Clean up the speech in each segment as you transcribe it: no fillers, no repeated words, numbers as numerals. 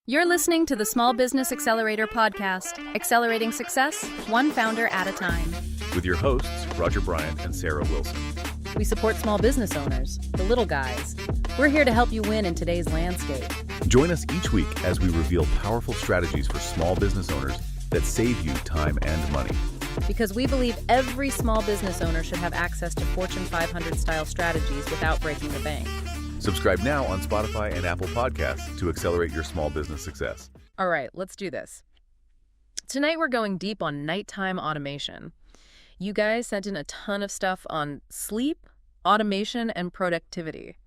You're listening to the Small Business Accelerator podcast, accelerating success, one founder at a time. With your hosts, Roger Bryant and Sarah Wilson. We support small business owners, the little guys. We're here to help you win in today's landscape. Join us each week as we reveal powerful strategies for small business owners that save you time and money. Because we believe every small business owner should have access to Fortune 500 style strategies without breaking the bank. Subscribe now on Spotify and Apple Podcasts to accelerate your small business success. All right, let's do this. Tonight we're going deep on nighttime automation. You guys sent in a ton of stuff on sleep, automation, and productivity.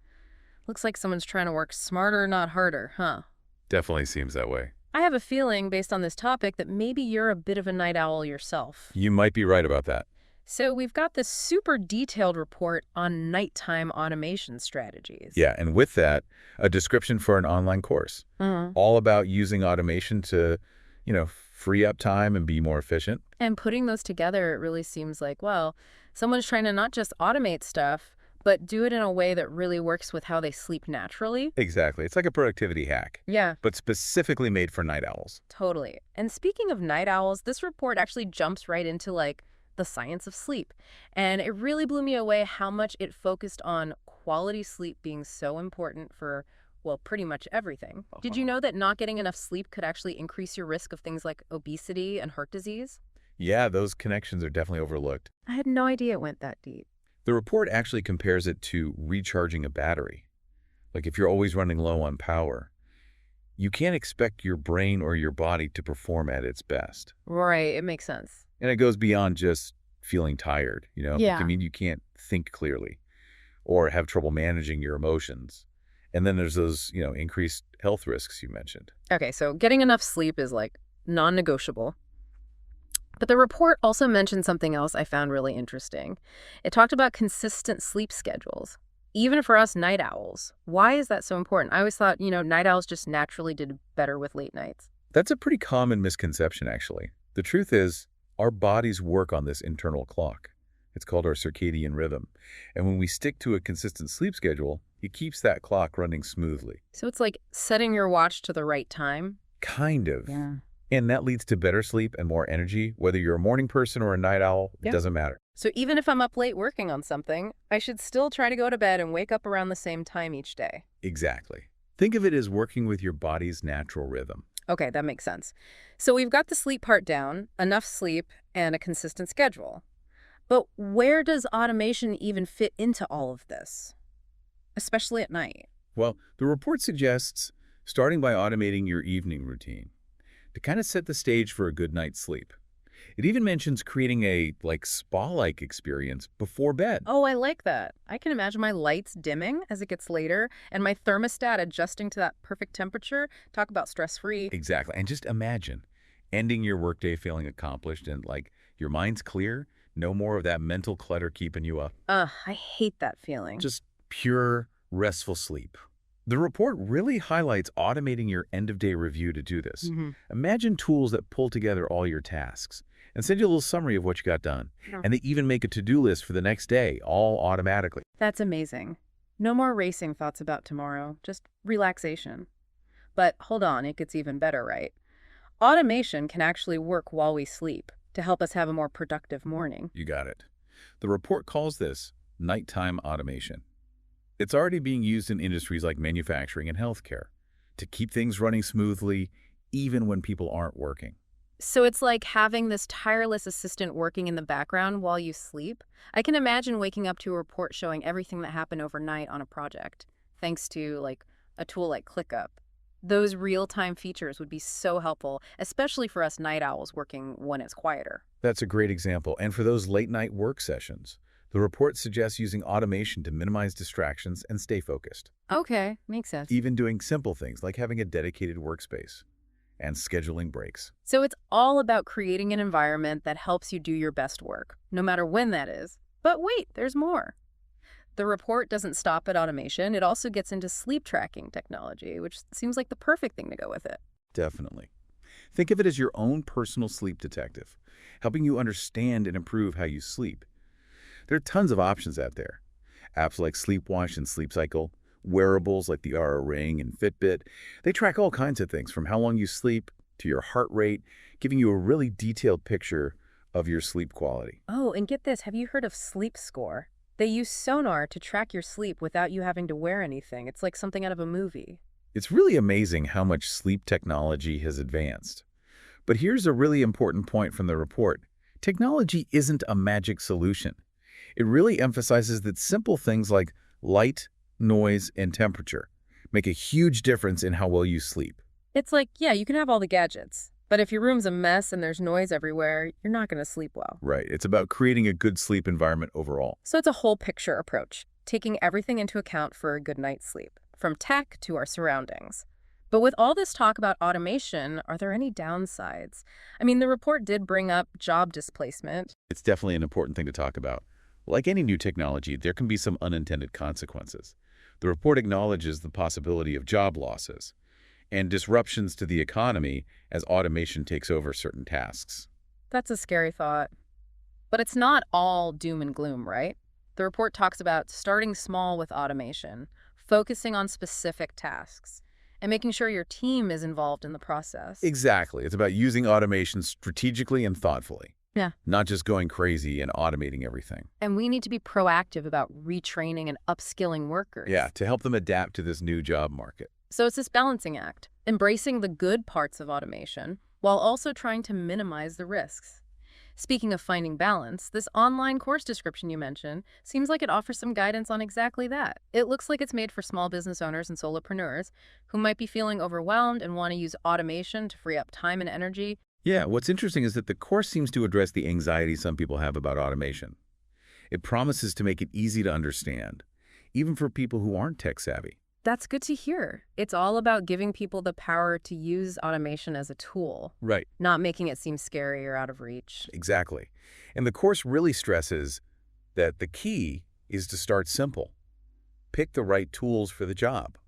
Looks like someone's trying to work smarter, not harder, huh? Definitely seems that way. I have a feeling, based on this topic, that maybe you're a bit of a night owl yourself. You might be right about that. So we've got this super detailed report on nighttime automation strategies. Yeah, and with that, a description for an online course. All about using automation to, free up time and be more efficient. And putting those together, it really seems like, well, someone's trying to not just automate stuff, but do it in a way that really works with how they sleep naturally. Exactly. It's like a productivity hack. Yeah. But specifically made for night owls. Totally. And speaking of night owls, this report actually jumps right into the science of sleep. And it really blew me away how much it focused on quality sleep being so important for, well, pretty much everything. Did you know that not getting enough sleep could actually increase your risk of things like obesity and heart disease? Yeah, those connections are definitely overlooked. I had no idea it went that deep. The report actually compares it to recharging a battery. Like if you're always running low on power, you can't expect your brain or your body to perform at its best. Right, it makes sense. And it goes beyond just feeling tired, Yeah. It can mean you can't think clearly or have trouble managing your emotions. And then there's those, increased health risks you mentioned. Okay, so getting enough sleep is non-negotiable. But the report also mentioned something else I found really interesting. It talked about consistent sleep schedules, even for us night owls. Why is that so important? I always thought, night owls just naturally did better with late nights. That's a pretty common misconception, actually. The truth is, our bodies work on this internal clock. It's called our circadian rhythm. And when we stick to a consistent sleep schedule, it keeps that clock running smoothly. So it's like setting your watch to the right time? Kind of. Yeah. And that leads to better sleep and more energy. Whether you're a morning person or a night owl, it doesn't matter. So even if I'm up late working on something, I should still try to go to bed and wake up around the same time each day. Exactly. Think of it as working with your body's natural rhythm. Okay, that makes sense. So we've got the sleep part down, enough sleep, and a consistent schedule. But where does automation even fit into all of this, especially at night? Well, the report suggests starting by automating your evening routine to kind of set the stage for a good night's sleep. It even mentions creating a spa-like experience before bed. Oh, I like that. I can imagine my lights dimming as it gets later and my thermostat adjusting to that perfect temperature. Talk about stress-free. Exactly. And just imagine ending your workday feeling accomplished and your mind's clear, no more of that mental clutter keeping you up. I hate that feeling. Just pure, restful sleep. The report really highlights automating your end-of-day review to do this. Imagine tools that pull together all your tasks and send you a little summary of what you got done. And they even make a to-do list for the next day, all automatically. That's amazing. No more racing thoughts about tomorrow, just relaxation. But hold on, it gets even better, right? Automation can actually work while we sleep to help us have a more productive morning. You got it. The report calls this nighttime automation. It's already being used in industries like manufacturing and healthcare to keep things running smoothly, even when people aren't working. So it's like having this tireless assistant working in the background while you sleep. I can imagine waking up to a report showing everything that happened overnight on a project, thanks to a tool like ClickUp. Those real-time features would be so helpful, especially for us night owls working when it's quieter. That's a great example. And for those late-night work sessions, the report suggests using automation to minimize distractions and stay focused. Okay, makes sense. Even doing simple things like having a dedicated workspace and scheduling breaks. So it's all about creating an environment that helps you do your best work, no matter when that is. But wait, there's more. The report doesn't stop at automation. It also gets into sleep tracking technology, which seems like the perfect thing to go with it. Definitely. Think of it as your own personal sleep detective, helping you understand and improve how you sleep. There are tons of options out there. Apps like Sleepwatch and Sleep Cycle Wearables like the Aura Ring and Fitbit, they track all kinds of things from how long you sleep to your heart rate, giving you a really detailed picture of your sleep quality. Oh, and get this, have you heard of Sleep Score? They use sonar to track your sleep without you having to wear anything. It's like something out of a movie. It's really amazing how much sleep technology has advanced. But here's a really important point from the report. Technology isn't a magic solution. It really emphasizes that simple things like light, noise, and temperature make a huge difference in how well you sleep. It's like, yeah, you can have all the gadgets, but if your room's a mess and there's noise everywhere, you're not going to sleep well. Right. It's about creating a good sleep environment overall. So it's a whole picture approach, taking everything into account for a good night's sleep, from tech to our surroundings. But with all this talk about automation, are there any downsides? I mean, the report did bring up job displacement. It's definitely an important thing to talk about. Like any new technology, there can be some unintended consequences. The report acknowledges the possibility of job losses and disruptions to the economy as automation takes over certain tasks. That's a scary thought. But it's not all doom and gloom, right? The report talks about starting small with automation, focusing on specific tasks, and making sure your team is involved in the process. Exactly. It's about using automation strategically and thoughtfully. Yeah. Not just going crazy and automating everything. And we need to be proactive about retraining and upskilling workers. Yeah, to help them adapt to this new job market. So it's this balancing act, embracing the good parts of automation while also trying to minimize the risks. Speaking of finding balance, this online course description you mentioned seems like it offers some guidance on exactly that. It looks like it's made for small business owners and solopreneurs who might be feeling overwhelmed and want to use automation to free up time and energy. Yeah, what's interesting is that the course seems to address the anxiety some people have about automation. It promises to make it easy to understand, even for people who aren't tech savvy. That's good to hear. It's all about giving people the power to use automation as a tool, Right. not making it seem scary or out of reach. Exactly. And the course really stresses that the key is to start simple. Pick the right tools for the job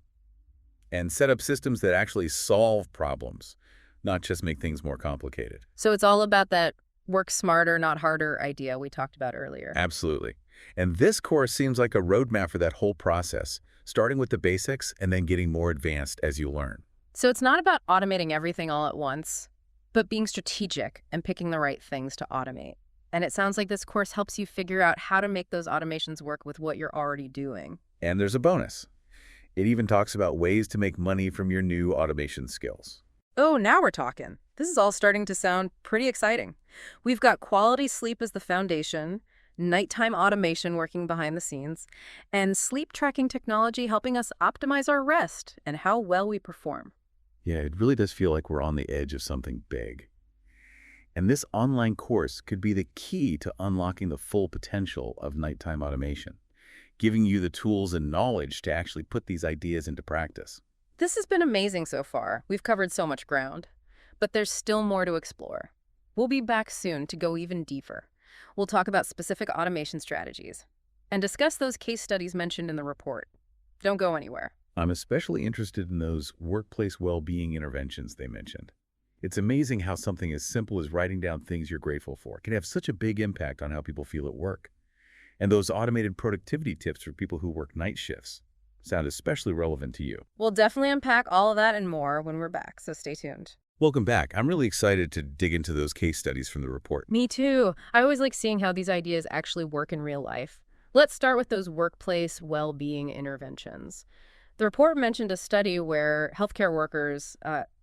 and set up systems that actually solve problems, not just make things more complicated. So it's all about that work smarter, not harder idea we talked about earlier. Absolutely. And this course seems like a roadmap for that whole process, starting with the basics and then getting more advanced as you learn. So it's not about automating everything all at once, but being strategic and picking the right things to automate. And it sounds like this course helps you figure out how to make those automations work with what you're already doing. And there's a bonus. It even talks about ways to make money from your new automation skills. Oh, now we're talking. This is all starting to sound pretty exciting. We've got quality sleep as the foundation, nighttime automation working behind the scenes, and sleep tracking technology helping us optimize our rest and how well we perform. Yeah, it really does feel like we're on the edge of something big. And this online course could be the key to unlocking the full potential of nighttime automation, giving you the tools and knowledge to actually put these ideas into practice. This has been amazing so far. We've covered so much ground, but there's still more to explore. We'll be back soon to go even deeper. We'll talk about specific automation strategies and discuss those case studies mentioned in the report. Don't go anywhere. I'm especially interested in those workplace well-being interventions they mentioned. It's amazing how something as simple as writing down things you're grateful for can have such a big impact on how people feel at work. And those automated productivity tips for people who work night shifts sound especially relevant to you. We'll definitely unpack all of that and more when we're back, so stay tuned. Welcome back. I'm really excited to dig into those case studies from the report. Me too. I always like seeing how these ideas actually work in real life. Let's start with those workplace well-being interventions. The report mentioned a study where healthcare workers,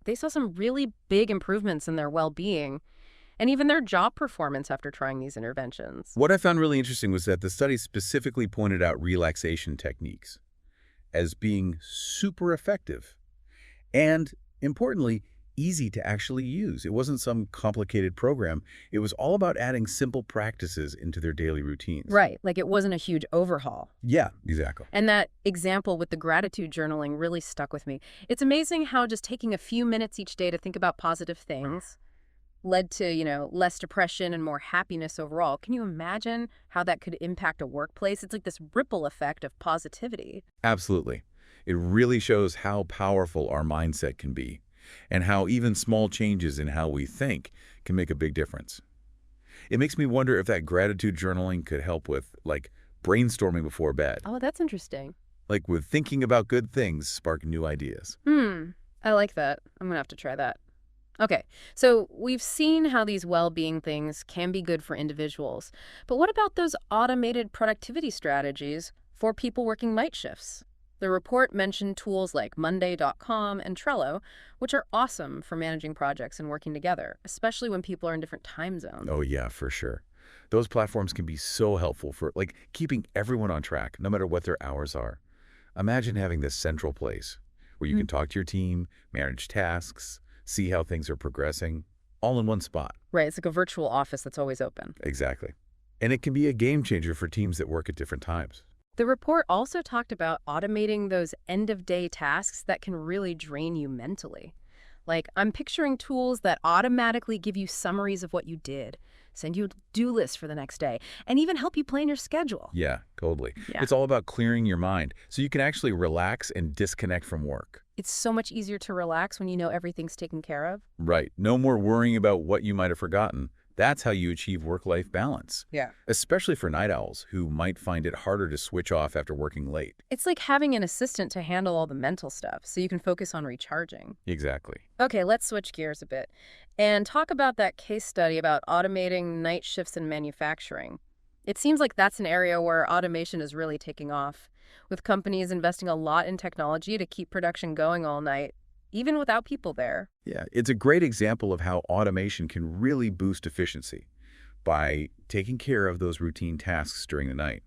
they saw some really big improvements in their well-being and even their job performance after trying these interventions. What I found really interesting was that the study specifically pointed out relaxation techniques as being super effective and, importantly, easy to actually use. It wasn't some complicated program. It was all about adding simple practices into their daily routines. Right, like it wasn't a huge overhaul. Yeah, exactly. And that example with the gratitude journaling really stuck with me. It's amazing how just taking a few minutes each day to think about positive things led to, less depression and more happiness overall. Can you imagine how that could impact a workplace? It's like this ripple effect of positivity. Absolutely. It really shows how powerful our mindset can be and how even small changes in how we think can make a big difference. It makes me wonder if that gratitude journaling could help with, like, brainstorming before bed. Oh, that's interesting. like with thinking about good things spark new ideas. I like that. I'm going to have to try that. Okay, so we've seen how these well-being things can be good for individuals, but what about those automated productivity strategies for people working night shifts? The report mentioned tools like Monday.com and Trello, which are awesome for managing projects and working together, especially when people are in different time zones. Oh yeah, for sure. Those platforms can be so helpful for like keeping everyone on track, no matter what their hours are. Imagine having this central place where you can talk to your team, manage tasks, see how things are progressing, all in one spot. Right, it's like a virtual office that's always open. Exactly. And it can be a game changer for teams that work at different times. The report also talked about automating those end-of-day tasks that can really drain you mentally. Like, I'm picturing tools that automatically give you summaries of what you did, send you a to-do list for the next day, and even help you plan your schedule. Yeah, totally. Yeah. It's all about clearing your mind so you can actually relax and disconnect from work. It's so much easier to relax when you know everything's taken care of. Right. No more worrying about what you might have forgotten. That's how you achieve work-life balance, Yeah. especially for night owls who might find it harder to switch off after working late. It's like having an assistant to handle all the mental stuff so you can focus on recharging. Exactly. Okay, let's switch gears a bit and talk about that case study about automating night shifts in manufacturing. It seems like that's an area where automation is really taking off, with companies investing a lot in technology to keep production going all night, even without people there. Yeah, it's a great example of how automation can really boost efficiency by taking care of those routine tasks during the night.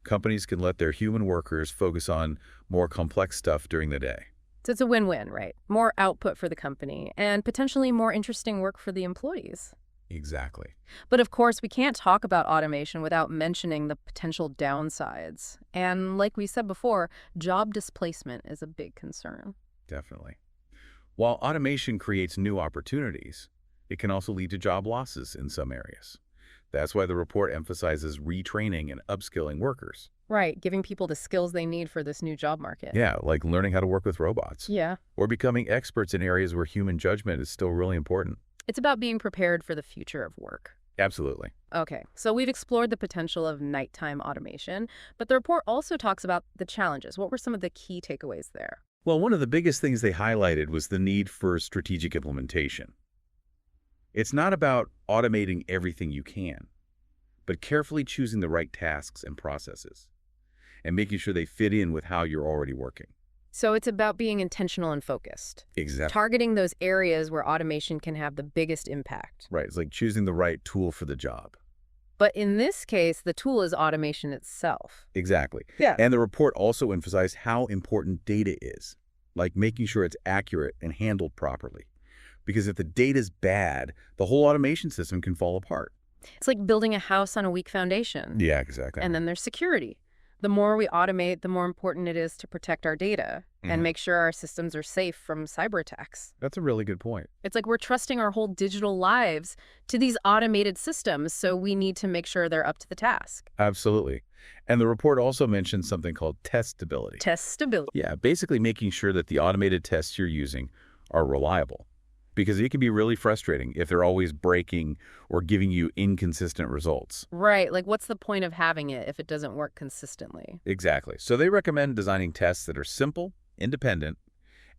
Companies can let their human workers focus on more complex stuff during the day. So it's a win-win, right? More output for the company and potentially more interesting work for the employees. Exactly. But of course, we can't talk about automation without mentioning the potential downsides. And like we said before, job displacement is a big concern. Definitely. While automation creates new opportunities, it can also lead to job losses in some areas. That's why the report emphasizes retraining and upskilling workers. Right, giving people the skills they need for this new job market. Yeah, like learning how to work with robots. Yeah. Or becoming experts in areas where human judgment is still really important. It's about being prepared for the future of work. Absolutely. Okay, so we've explored the potential of nighttime automation, but the report also talks about the challenges. What were some of the key takeaways there? Well, one of the biggest things they highlighted was the need for strategic implementation. It's not about automating everything you can, but carefully choosing the right tasks and processes and making sure they fit in with how you're already working. So it's about being intentional and focused, Exactly. targeting those areas where automation can have the biggest impact. Right. It's like choosing the right tool for the job. But in this case, the tool is automation itself. Exactly. Yeah. And the report also emphasized how important data is, like making sure it's accurate and handled properly. Because if the data's bad, the whole automation system can fall apart. It's like building a house on a weak foundation. Yeah, exactly. And then there's security. The more we automate, the more important it is to protect our data and make sure our systems are safe from cyber attacks. That's a really good point. It's like we're trusting our whole digital lives to these automated systems, so we need to make sure they're up to the task. Absolutely. And the report also mentioned something called test stability. Test stability. Yeah, basically making sure that the automated tests you're using are reliable. Because it can be really frustrating if they're always breaking or giving you inconsistent results. Right, like what's the point of having it if it doesn't work consistently? Exactly. So they recommend designing tests that are simple, independent,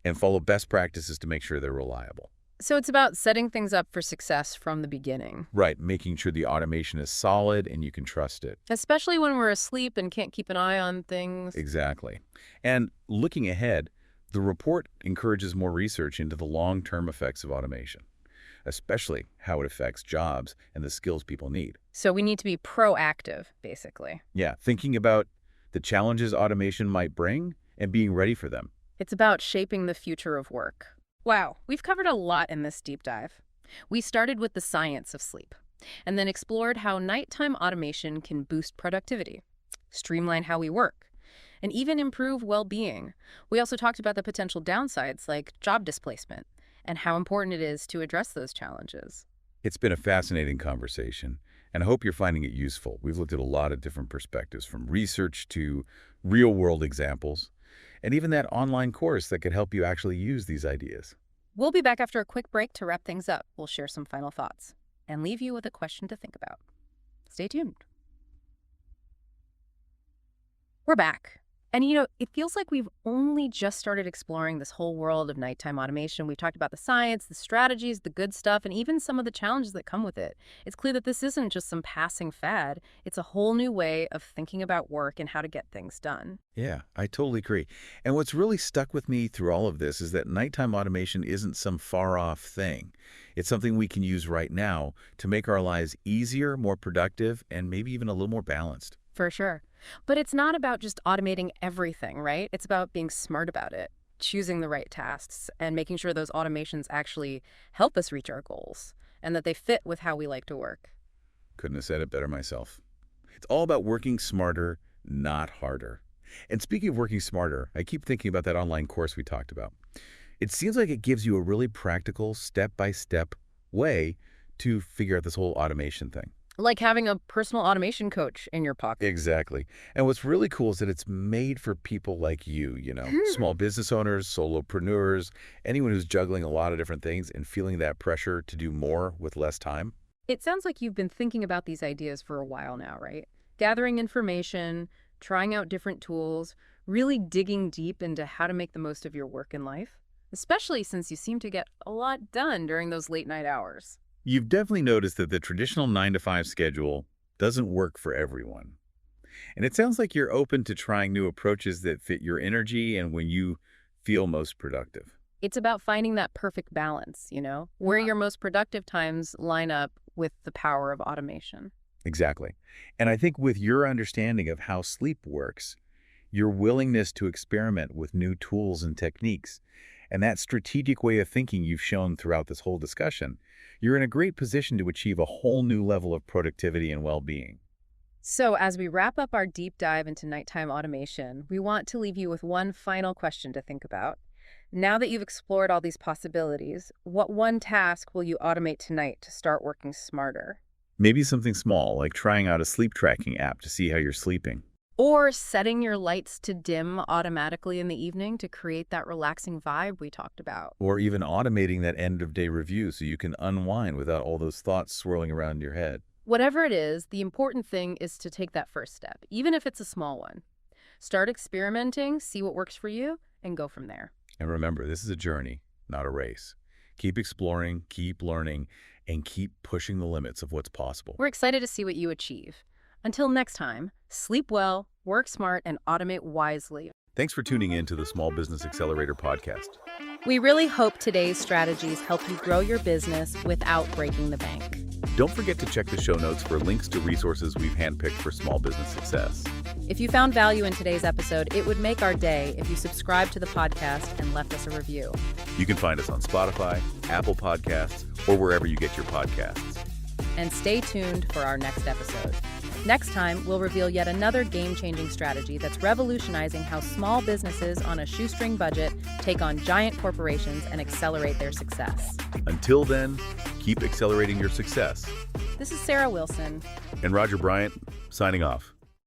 and follow best practices to make sure they're reliable. So it's about setting things up for success from the beginning. Right, making sure the automation is solid and you can trust it. Especially when we're asleep and can't keep an eye on things. Exactly. And looking ahead, the report encourages more research into the long-term effects of automation, especially how it affects jobs and the skills people need. So we need to be proactive, basically. Yeah, thinking about the challenges automation might bring and being ready for them. It's about shaping the future of work. Wow, we've covered a lot in this deep dive. We started with the science of sleep, and then explored how nighttime automation can boost productivity, streamline how we work, and even improve well-being. We also talked about the potential downsides like job displacement and how important it is to address those challenges. It's been a fascinating conversation, and I hope you're finding it useful. We've looked at a lot of different perspectives, from research to real-world examples, and even that online course that could help you actually use these ideas. We'll be back after a quick break to wrap things up. We'll share some final thoughts and leave you with a question to think about. Stay tuned. We're back. And, it feels like we've only just started exploring this whole world of nighttime automation. We've talked about the science, the strategies, the good stuff, and even some of the challenges that come with it. It's clear that this isn't just some passing fad. It's a whole new way of thinking about work and how to get things done. Yeah, I totally agree. And what's really stuck with me through all of this is that nighttime automation isn't some far-off thing. It's something we can use right now to make our lives easier, more productive, and maybe even a little more balanced. For sure. But it's not about just automating everything, right? It's about being smart about it, choosing the right tasks, and making sure those automations actually help us reach our goals and that they fit with how we like to work. Couldn't have said it better myself. It's all about working smarter, not harder. And speaking of working smarter, I keep thinking about that online course we talked about. It seems like it gives you a really practical, step-by-step way to figure out this whole automation thing. Like having a personal automation coach in your pocket. Exactly. And what's really cool is that it's made for people like you, small business owners, solopreneurs, anyone who's juggling a lot of different things and feeling that pressure to do more with less time. It sounds like you've been thinking about these ideas for a while now, right? Gathering information, trying out different tools, really digging deep into how to make the most of your work and life, especially since you seem to get a lot done during those late night hours. You've definitely noticed that the traditional 9-to-5 schedule doesn't work for everyone. And it sounds like you're open to trying new approaches that fit your energy and when you feel most productive. It's about finding that perfect balance, where your most productive times line up with the power of automation. Exactly. And I think with your understanding of how sleep works, your willingness to experiment with new tools and techniques, and that strategic way of thinking you've shown throughout this whole discussion, you're in a great position to achieve a whole new level of productivity and well-being. So as we wrap up our deep dive into nighttime automation, we want to leave you with one final question to think about. Now that you've explored all these possibilities, what one task will you automate tonight to start working smarter? Maybe something small, like trying out a sleep tracking app to see how you're sleeping. Or setting your lights to dim automatically in the evening to create that relaxing vibe we talked about. Or even automating that end-of-day review so you can unwind without all those thoughts swirling around in your head. Whatever it is, the important thing is to take that first step, even if it's a small one. Start experimenting, see what works for you, and go from there. And remember, this is a journey, not a race. Keep exploring, keep learning, and keep pushing the limits of what's possible. We're excited to see what you achieve. Until next time, sleep well, work smart, and automate wisely. Thanks for tuning in to the Small Business Accelerator podcast. We really hope today's strategies help you grow your business without breaking the bank. Don't forget to check the show notes for links to resources we've handpicked for small business success. If you found value in today's episode, it would make our day if you subscribed to the podcast and left us a review. You can find us on Spotify, Apple Podcasts, or wherever you get your podcasts. And stay tuned for our next episode. Next time, we'll reveal yet another game-changing strategy that's revolutionizing how small businesses on a shoestring budget take on giant corporations and accelerate their success. Until then, keep accelerating your success. This is Sarah Wilson. And Roger Bryant, signing off.